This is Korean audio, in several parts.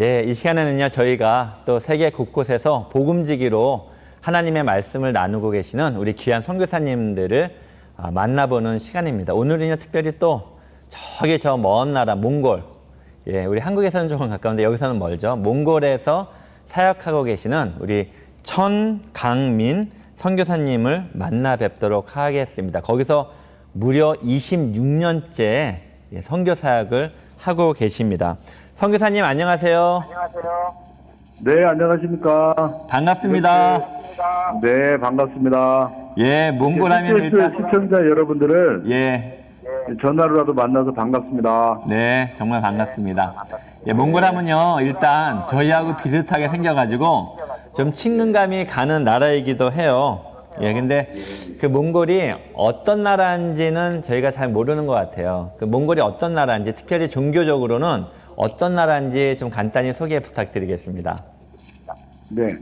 예, 이 시간에는요, 저희가 또 세계 곳곳에서 복음지기로 하나님의 말씀을 나누고 계시는 우리 귀한 선교사님들을 만나보는 시간입니다. 오늘은요, 특별히 또 저기 저 먼 나라 몽골, 예, 우리 한국에서는 조금 가까운데 여기서는 멀죠. 몽골에서 사역하고 계시는 우리 천강민 선교사님을 만나 뵙도록 하겠습니다. 거기서 무려 26년째 선교 사역을 하고 계십니다. 선교사님 안녕하세요. 안녕하세요. 네, 안녕하십니까. 반갑습니다. 네, 반갑습니다. 예, 몽골 하면 일단 시청자 여러분들을 예, 전화로라도 만나서 반갑습니다. 네, 정말 반갑습니다. 예, 몽골 하면요, 일단 저희하고 비슷하게 생겨가지고 좀 친근감이 가는 나라이기도 해요. 예, 근데 그 몽골이 어떤 나라인지는 저희가 잘 모르는 것 같아요. 그 몽골이 어떤 나라인지, 특별히 종교적으로는 어떤 나라인지 좀 간단히 소개 부탁드리겠습니다. 네.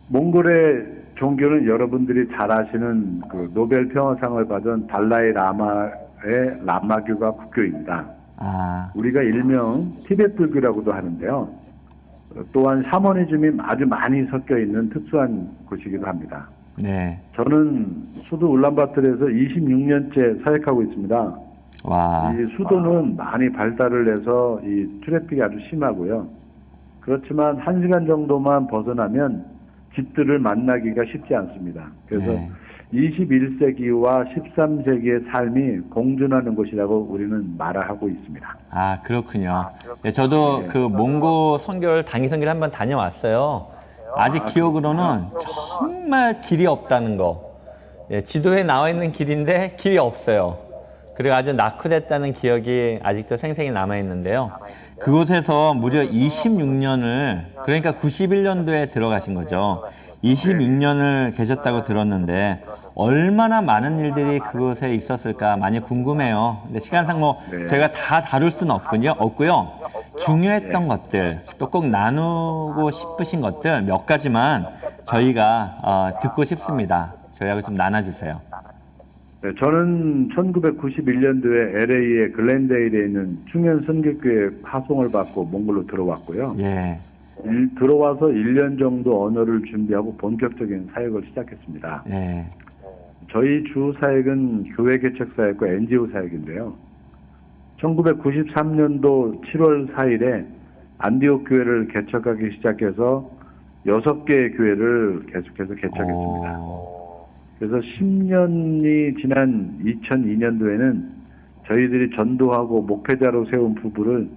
몽골의 종교는 여러분들이 잘 아시는 그 노벨 평화상을 받은 달라이 라마의 라마교가 국교입니다. 우리가 일명 티베트 불교라고도 하는데요. 또한 샤머니즘이 아주 많이 섞여 있는 특수한 곳이기도 합니다. 네. 저는 수도 울란바토르에서 26년째 사역하고 있습니다. 와. 이 수도는 많이 발달을 해서 이 트래픽이 아주 심하고요. 그렇지만 1시간 정도만 벗어나면 집들을 만나기가 쉽지 않습니다. 그래서 네. 21세기와 13세기의 삶이 공존하는 곳이라고 우리는 말하고 있습니다. 아, 그렇군요. 네, 저도 그 몽고 선교를 단기 선교를 한번 다녀왔어요. 아직 기억으로는 정말 길이 없다는 거. 예, 지도에 나와 있는 길인데 길이 없어요. 그리고 아주 낙후됐다는 기억이 아직도 생생히 남아있는데요. 그곳에서 무려 26년을, 그러니까 91년도에 들어가신 거죠. 26년을 계셨다고 들었는데 얼마나 많은 일들이 그곳에 있었을까 많이 궁금해요. 근데 시간상 제가 다 다룰 수는 없고요. 중요했던 것들, 또 꼭 나누고 싶으신 것들 몇 가지만 저희가 듣고 싶습니다. 저희하고 좀 나눠주세요. 네, 저는 1991년도에 LA의 글렌데일에 있는 충현 선교교회 파송을 받고 몽골로 들어왔고요. 예. 들어와서 1년 정도 언어를 준비하고 본격적인 사역을 시작했습니다. 예. 저희 주 사역은 교회 개척 사역과 NGO 사역인데요. 1993년도 7월 4일에 안디옥 교회를 개척하기 시작해서 6개의 교회를 계속해서 개척했습니다. 그래서 10년이 지난 2002년도에는 저희들이 전도하고 목회자로 세운 부부를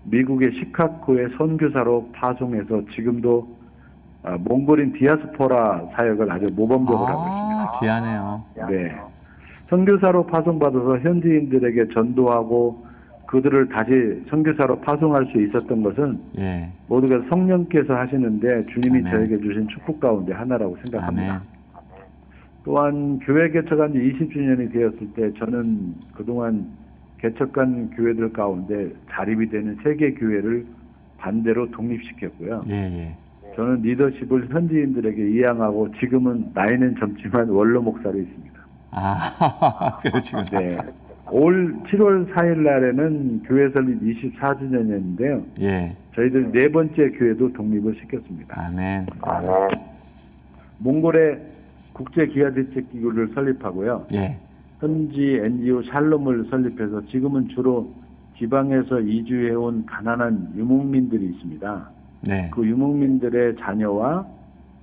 미국의 시카고의 선교사로 파송해서 지금도 몽골인 디아스포라 사역을 아주 모범적으로 하고 있습니다. 귀하네요. 네. 선교사로 파송받아서 현지인들에게 전도하고 그들을 다시 선교사로 파송할 수 있었던 것은 예. 모두가 성령께서 하시는데 주님이 아멘. 저에게 주신 축복 가운데 하나라고 생각합니다. 아멘. 또한 교회 개척한 지 20주년이 되었을 때 저는 그동안 개척한 교회들 가운데 자립이 되는 세계 교회를 반대로 독립시켰고요. 예. 저는 리더십을 현지인들에게 이양하고 지금은 나이는 젊지만 원로 목사로 있습니다. 아, 그러시구나. 네. 올 7월 4일 날에는 교회 설립 24주년이었는데요. 예. 저희들 네 번째 교회도 독립을 시켰습니다. 아멘. 몽골의 국제기아대책기구를 설립하고요. 예. 현지 NGO 샬롬을 설립해서 지금은 주로 지방에서 이주해온 가난한 유목민들이 있습니다. 네. 그 유목민들의 자녀와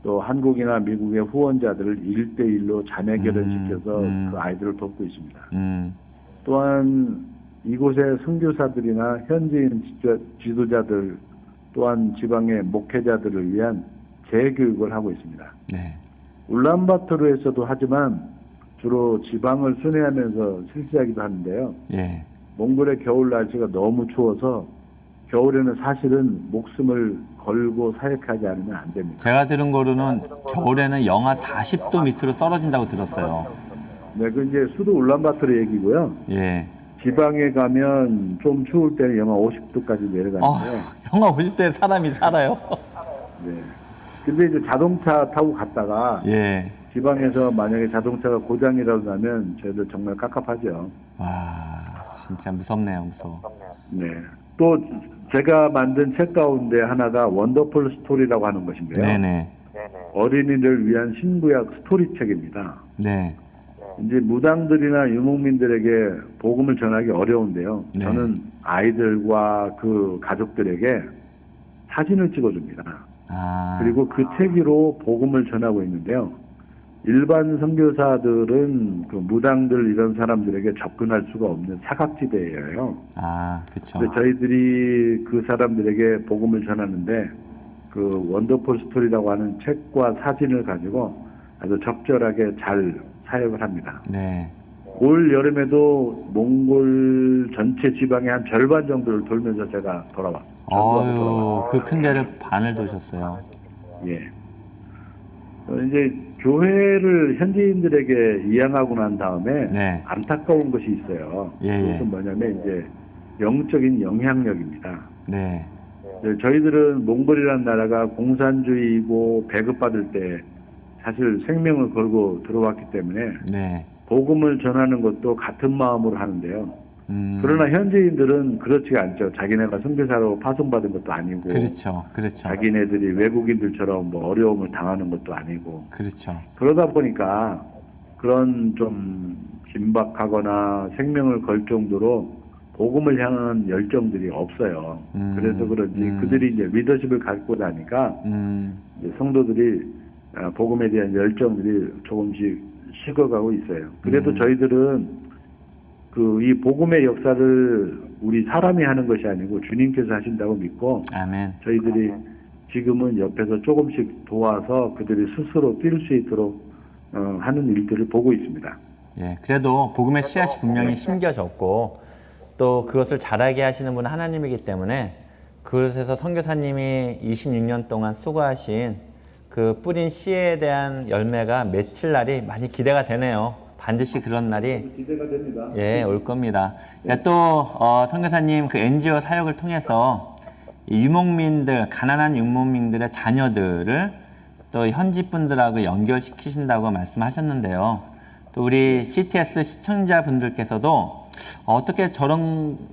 또 한국이나 미국의 후원자들을 1대1로 자매 결혼시켜서 그 아이들을 돕고 있습니다. 또한 이곳의 선교사들이나 현지인 지도자들 또한 지방의 목회자들을 위한 재교육을 하고 있습니다. 네. 울란바토르에서도 하지만 주로 지방을 순회하면서 실시하기도 하는데요. 예. 몽골의 겨울 날씨가 너무 추워서 겨울에는 사실은 목숨을 걸고 사역하지 않으면 안 됩니다. 제가 들은 거로는 겨울에는 영하 40도 밑으로 떨어진다고 들었어요. 네, 그 이제 수도 울란바토르 얘기고요. 예. 지방에 가면 좀 추울 때는 영하 50도까지 내려가는데요. 영하 50도에 사람이 살아요? 네. 근데 이제 자동차 타고 갔다가 예. 지방에서 만약에 자동차가 고장이라도 나면 저희들 정말 깝깝하죠. 와, 진짜 무섭네요, 무서워. 네. 또 제가 만든 책 가운데 하나가 원더풀 스토리라고 하는 것인데요. 네네. 어린이를 위한 신구약 스토리 책입니다. 네. 이제 무당들이나 유목민들에게 복음을 전하기 어려운데요. 네. 저는 아이들과 그 가족들에게 사진을 찍어줍니다. 그리고 그 책으로 복음을 전하고 있는데요. 일반 선교사들은 그 무당들 이런 사람들에게 접근할 수가 없는 사각지대예요. 그렇죠. 저희들이 그 사람들에게 복음을 전하는데 그 원더풀 스토리라고 하는 책과 사진을 가지고 아주 적절하게 잘 사역을 합니다. 네. 올 여름에도 몽골 전체 지방의 한 절반 정도를 돌면서 제가 돌아왔습니다. 그 큰 데를 반을 도셨어요. 예. 이제 교회를 현지인들에게 이양하고 난 다음에 네. 안타까운 것이 있어요. 예. 그것은 뭐냐면 이제 영적인 영향력입니다. 네. 저희들은 몽골이라는 나라가 공산주의이고 배급받을 때 사실 생명을 걸고 들어왔기 때문에 네. 복음을 전하는 것도 같은 마음으로 하는데요. 그러나 현지인들은 그렇지가 않죠. 자기네가 선교사로 파송받은 것도 아니고, 그렇죠. 자기네들이 외국인들처럼 뭐 어려움을 당하는 것도 아니고, 그렇죠. 그러다 보니까 그런 좀 긴박하거나 생명을 걸 정도로 복음을 향한 열정들이 없어요. 그래서 그런지 그들이 이제 리더십을 갖고 나니까 이제 성도들이 복음에 대한 열정들이 조금씩 식어가고 있어요. 그래도 저희들은 이 복음의 역사를 우리 사람이 하는 것이 아니고 주님께서 하신다고 믿고, 아멘. 저희들이 지금은 옆에서 조금씩 도와서 그들이 스스로 뛸 수 있도록 하는 일들을 보고 있습니다. 예, 그래도 복음의 씨앗이 분명히 심겨졌고 또 그것을 자라게 하시는 분은 하나님이기 때문에 그것에서 선교사님이 26년 동안 수고하신 그 뿌린 씨에 대한 열매가 맺힐 날이 많이 기대가 되네요. 반드시 그런 날이 기대가 됩니다. 올 겁니다. 또 선교사님 그 NGO 사역을 통해서 이 유목민들, 가난한 유목민들의 자녀들을 또 현지 분들하고 연결시키신다고 말씀하셨는데요. 또 우리 CTS 시청자분들께서도 어떻게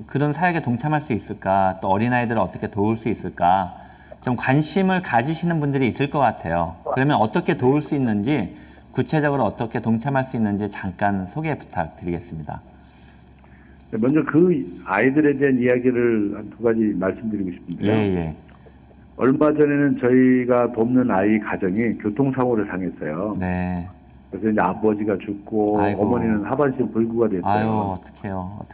그런 사역에 동참할 수 있을까, 또 어린아이들을 어떻게 도울 수 있을까, 좀 관심을 가지시는 분들이 있을 것 같아요. 그러면 어떻게 도울 수 있는지, 구체적으로 어떻게 동참할 수 있는지 잠깐 소개 부탁드리겠습니다. 먼저 그 아이들에 대한 이야기를 한 두 가지 말씀드리고 싶은데요. 예. 얼마 전에는 저희가 돕는 아이 가정이 교통사고를 당했어요. 네. 그래서 이제 아버지가 죽고 아이고. 어머니는 하반신 불구가 됐어요. 어떡해요.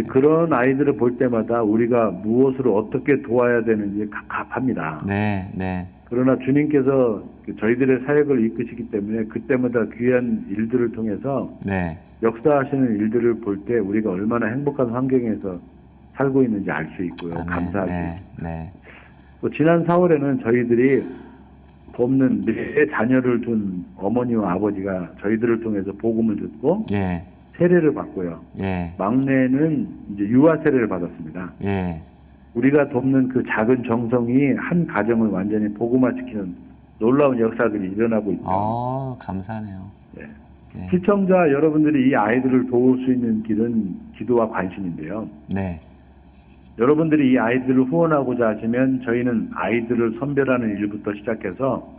그런 아이들을 볼 때마다 우리가 무엇을 어떻게 도와야 되는지 갑갑합니다. 네. 그러나 주님께서 저희들의 사역을 이끄시기 때문에 그때마다 귀한 일들을 통해서 네. 역사하시는 일들을 볼 때 우리가 얼마나 행복한 환경에서 살고 있는지 알 수 있고요. 감사할 수 있습니다. 네. 또 지난 4월에는 저희들이 돕는 네 자녀를 둔 어머니와 아버지가 저희들을 통해서 복음을 듣고 세례를 받고요. 막내는 이제 유아 세례를 받았습니다. 우리가 돕는 그 작은 정성이 한 가정을 완전히 복음화시키는 놀라운 역사들이 일어나고 있죠. 감사하네요. 시청자 여러분들이 이 아이들을 도울 수 있는 길은 기도와 관심인데요. 여러분들이 이 아이들을 후원하고자 하시면 저희는 아이들을 선별하는 일부터 시작해서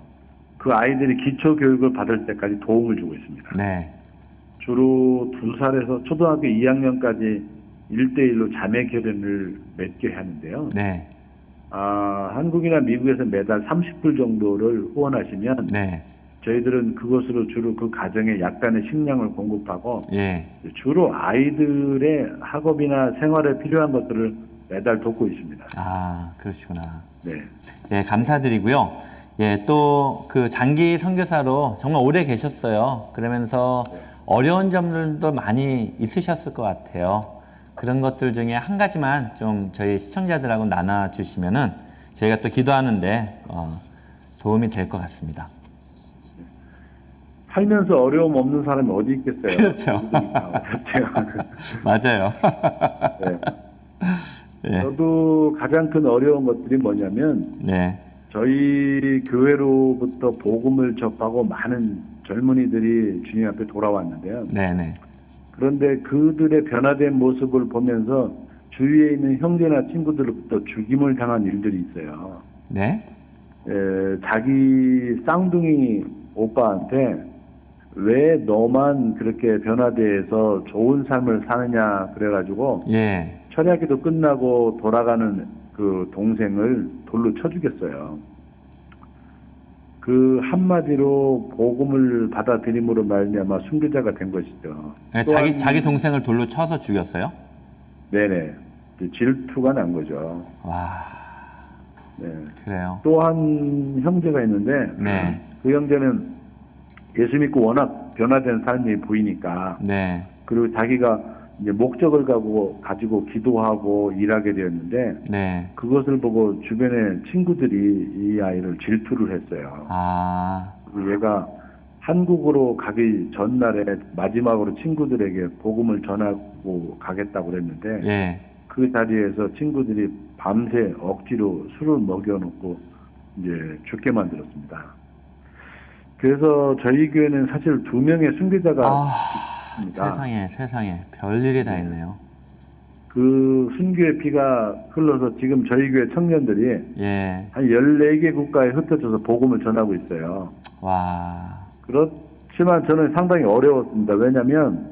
그 아이들이 기초 교육을 받을 때까지 도움을 주고 있습니다. 주로 2살에서 초등학교 2학년까지 1대1로 자매 결연을 맺게 하는데요. 한국이나 미국에서 매달 30불 정도를 후원하시면 저희들은 그것으로 주로 그 가정에 약간의 식량을 공급하고 주로 아이들의 학업이나 생활에 필요한 것들을 매달 돕고 있습니다. 그러시구나. 감사드리고요. 또 그 장기 선교사로 정말 오래 계셨어요. 그러면서 어려운 점들도 많이 있으셨을 것 같아요. 그런 것들 중에 한 가지만 좀 저희 시청자들하고 나눠주시면은 저희가 또 기도하는데 도움이 될 것 같습니다. 살면서 어려움 없는 사람이 어디 있겠어요? 그렇죠. 맞아요. 저도 가장 큰 어려운 것들이 뭐냐면 저희 교회로부터 복음을 접하고 많은 젊은이들이 주님 앞에 돌아왔는데요. 그런데 그들의 변화된 모습을 보면서 주위에 있는 형제나 친구들로부터 죽임을 당한 일들이 있어요. 네. 자기 쌍둥이 오빠한테 왜 너만 그렇게 변화돼서 좋은 삶을 사느냐 그래가지고 예. 철야기도 끝나고 돌아가는 그 동생을 돌로 쳐 죽였어요. 그 한마디로 복음을 받아들임으로 말미암아 순교자가 된 것이죠. 네, 자기 동생을 돌로 쳐서 죽였어요? 네네. 질투가 난 거죠. 와. 네. 그래요. 또 한 형제가 있는데 네. 그 형제는 예수 믿고 워낙 변화된 삶이 보이니까 네. 그리고 자기가 이제 목적을 가지고 기도하고 일하게 되었는데 네. 그것을 보고 주변의 친구들이 이 아이를 질투를 했어요. 아. 그리고 얘가 한국으로 가기 전날에 마지막으로 친구들에게 복음을 전하고 가겠다고 그랬는데 예. 그 자리에서 친구들이 밤새 억지로 술을 먹여놓고 이제 죽게 만들었습니다. 그래서 저희 교회는 사실 2명의 순교자가 있습니다. 세상에 별일이 다 있네요. 그 순교의 피가 흘러서 지금 저희 교회 청년들이 예. 한 14개 국가에 흩어져서 복음을 전하고 있어요. 와. 그렇지만 저는 상당히 어려웠습니다. 왜냐하면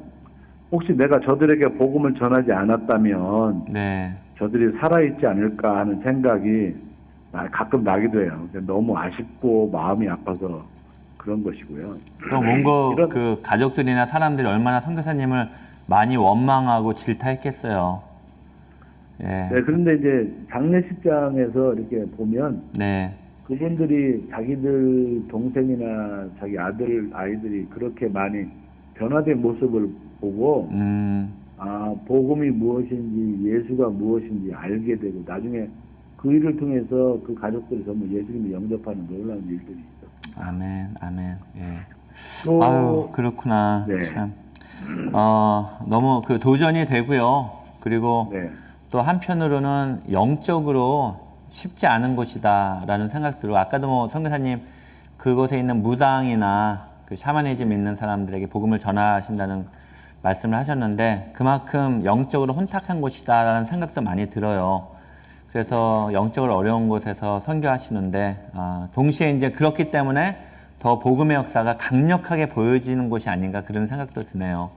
혹시 내가 저들에게 복음을 전하지 않았다면 네. 저들이 살아있지 않을까 하는 생각이 가끔 나기도 해요. 너무 아쉽고 마음이 아파서 그런 것이고요. 또 몽고 그 가족들이나 사람들이 얼마나 선교사님을 많이 원망하고 질타했겠어요. 예. 네, 그런데 이제 장례식장에서 이렇게 보면 네. 그분들이 자기들 동생이나 자기 아이들이 그렇게 많이 변화된 모습을 보고 복음이 무엇인지 예수가 무엇인지 알게 되고 나중에 그 일을 통해서 그 가족들이 전부 예수님을 영접하는 놀라운 일들이 있었습니다. 아멘. 예. 또, 아유, 그렇구나. 네. 참. 너무 그 도전이 되고요. 그리고 네. 또 한편으로는 영적으로 쉽지 않은 곳이다라는 생각 들고 아까도 뭐 선교사님 그곳에 있는 무당이나 그 샤머니즘 있는 사람들에게 복음을 전하신다는 말씀을 하셨는데 그만큼 영적으로 혼탁한 곳이다라는 생각도 많이 들어요. 그래서 영적으로 어려운 곳에서 선교하시는데 동시에 이제 그렇기 때문에 더 복음의 역사가 강력하게 보여지는 곳이 아닌가 그런 생각도 드네요.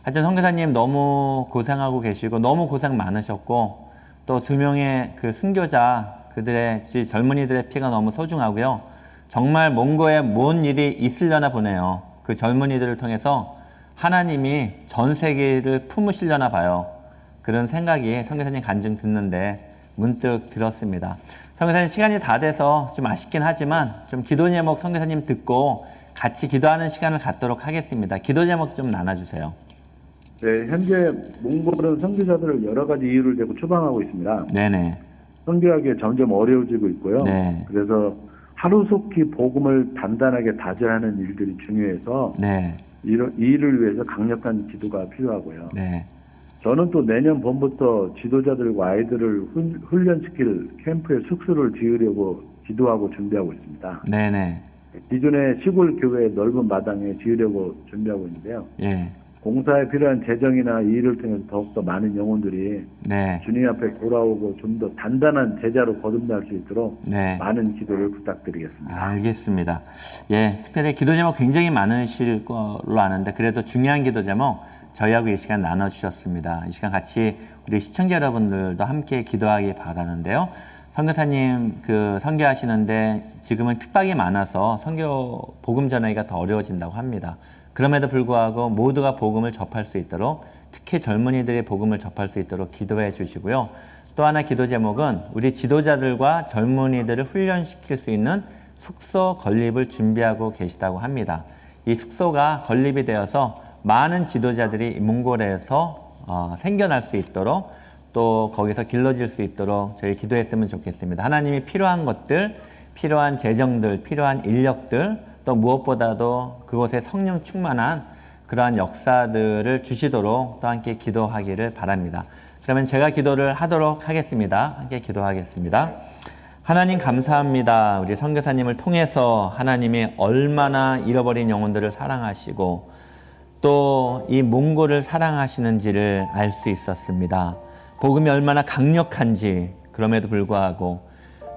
하여튼 선교사님 너무 고생하고 계시고 너무 고생 많으셨고 또 2명의 그 순교자 그들의 젊은이들의 피가 너무 소중하고요. 정말 몽고에 뭔 일이 있으려나 보네요. 그 젊은이들을 통해서 하나님이 전 세계를 품으시려나 봐요. 그런 생각이 선교사님 간증 듣는데 문득 들었습니다. 선교사님 시간이 다 돼서 좀 아쉽긴 하지만 좀 기도 제목 선교사님 듣고 같이 기도하는 시간을 갖도록 하겠습니다. 기도 제목 좀 나눠주세요. 네, 현재 몽골은 선교자들을 여러 가지 이유를 대고 추방하고 있습니다. 네네. 선교하기 점점 어려워지고 있고요. 네. 그래서 하루속히 복음을 단단하게 다져하는 일들이 중요해서 네. 이 일을 위해서 강력한 기도가 필요하고요. 네. 저는 또 내년 봄부터 지도자들과 아이들을 훈련시킬 캠프에 숙소를 지으려고 기도하고 준비하고 있습니다. 네네. 기존의 시골 교회 넓은 마당에 지으려고 준비하고 있는데요. 예. 공사에 필요한 재정이나 이 일을 통해서 더욱더 많은 영혼들이 네. 주님 앞에 돌아오고 좀 더 단단한 제자로 거듭날 수 있도록 네. 많은 기도를 부탁드리겠습니다. 알겠습니다. 예, 특별히 기도 제목 굉장히 많으실 걸로 아는데 그래도 중요한 기도 제목 저희하고 이 시간 나눠주셨습니다. 이 시간 같이 우리 시청자 여러분들도 함께 기도하기 바라는데요. 선교사님 그 선교하시는데 지금은 핍박이 많아서 선교 복음 전하기가 더 어려워진다고 합니다. 그럼에도 불구하고 모두가 복음을 접할 수 있도록 특히 젊은이들이 복음을 접할 수 있도록 기도해 주시고요. 또 하나 기도 제목은 우리 지도자들과 젊은이들을 훈련시킬 수 있는 숙소 건립을 준비하고 계시다고 합니다. 이 숙소가 건립이 되어서 많은 지도자들이 몽골에서 생겨날 수 있도록 또 거기서 길러질 수 있도록 저희 기도했으면 좋겠습니다. 하나님이 필요한 것들, 필요한 재정들, 필요한 인력들 또 무엇보다도 그곳에 성령 충만한 그러한 역사들을 주시도록 또 함께 기도하기를 바랍니다. 그러면 제가 기도를 하도록 하겠습니다. 함께 기도하겠습니다. 하나님 감사합니다. 우리 선교사님을 통해서 하나님이 얼마나 잃어버린 영혼들을 사랑하시고 또 이 몽골을 사랑하시는지를 알 수 있었습니다. 복음이 얼마나 강력한지 그럼에도 불구하고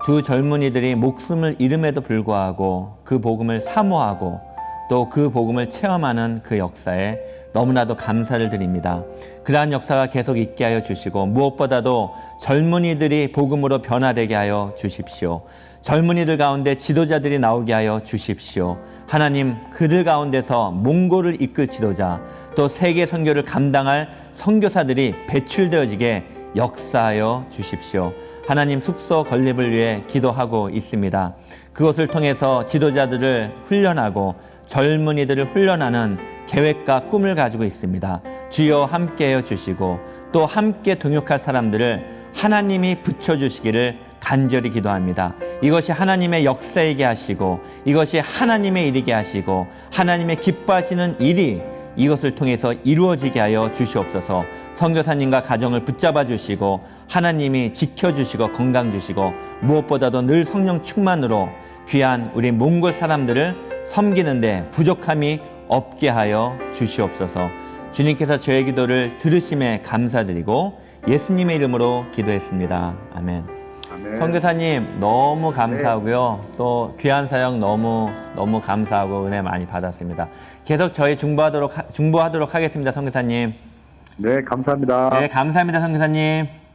두 젊은이들이 목숨을 잃음에도 불구하고 그 복음을 사모하고 또 그 복음을 체험하는 그 역사에 너무나도 감사를 드립니다. 그러한 역사가 계속 있게 하여 주시고 무엇보다도 젊은이들이 복음으로 변화되게 하여 주십시오. 젊은이들 가운데 지도자들이 나오게 하여 주십시오. 하나님, 그들 가운데서 몽골을 이끌 지도자, 또 세계 선교를 감당할 선교사들이 배출되어지게 역사하여 주십시오. 하나님, 숙소 건립을 위해 기도하고 있습니다. 그것을 통해서 지도자들을 훈련하고 젊은이들을 훈련하는 계획과 꿈을 가지고 있습니다. 주여 함께해 주시고 또 함께 동역할 사람들을 하나님이 붙여주시기를 간절히 기도합니다. 이것이 하나님의 역사이게 하시고 이것이 하나님의 일이게 하시고 하나님의 기뻐하시는 일이 이것을 통해서 이루어지게 하여 주시옵소서. 선교사님과 가정을 붙잡아 주시고 하나님이 지켜주시고 건강 주시고 무엇보다도 늘 성령 충만으로 귀한 우리 몽골 사람들을 섬기는데 부족함이 없게 하여 주시옵소서. 주님께서 저의 기도를 들으심에 감사드리고 예수님의 이름으로 기도했습니다. 아멘. 아멘. 선교사님 너무 감사하고요. 또 귀한 사역 너무 감사하고 은혜 많이 받았습니다. 계속 저희 중보하도록 하겠습니다. 선교사님. 네, 감사합니다. 네, 감사합니다. 선교사님.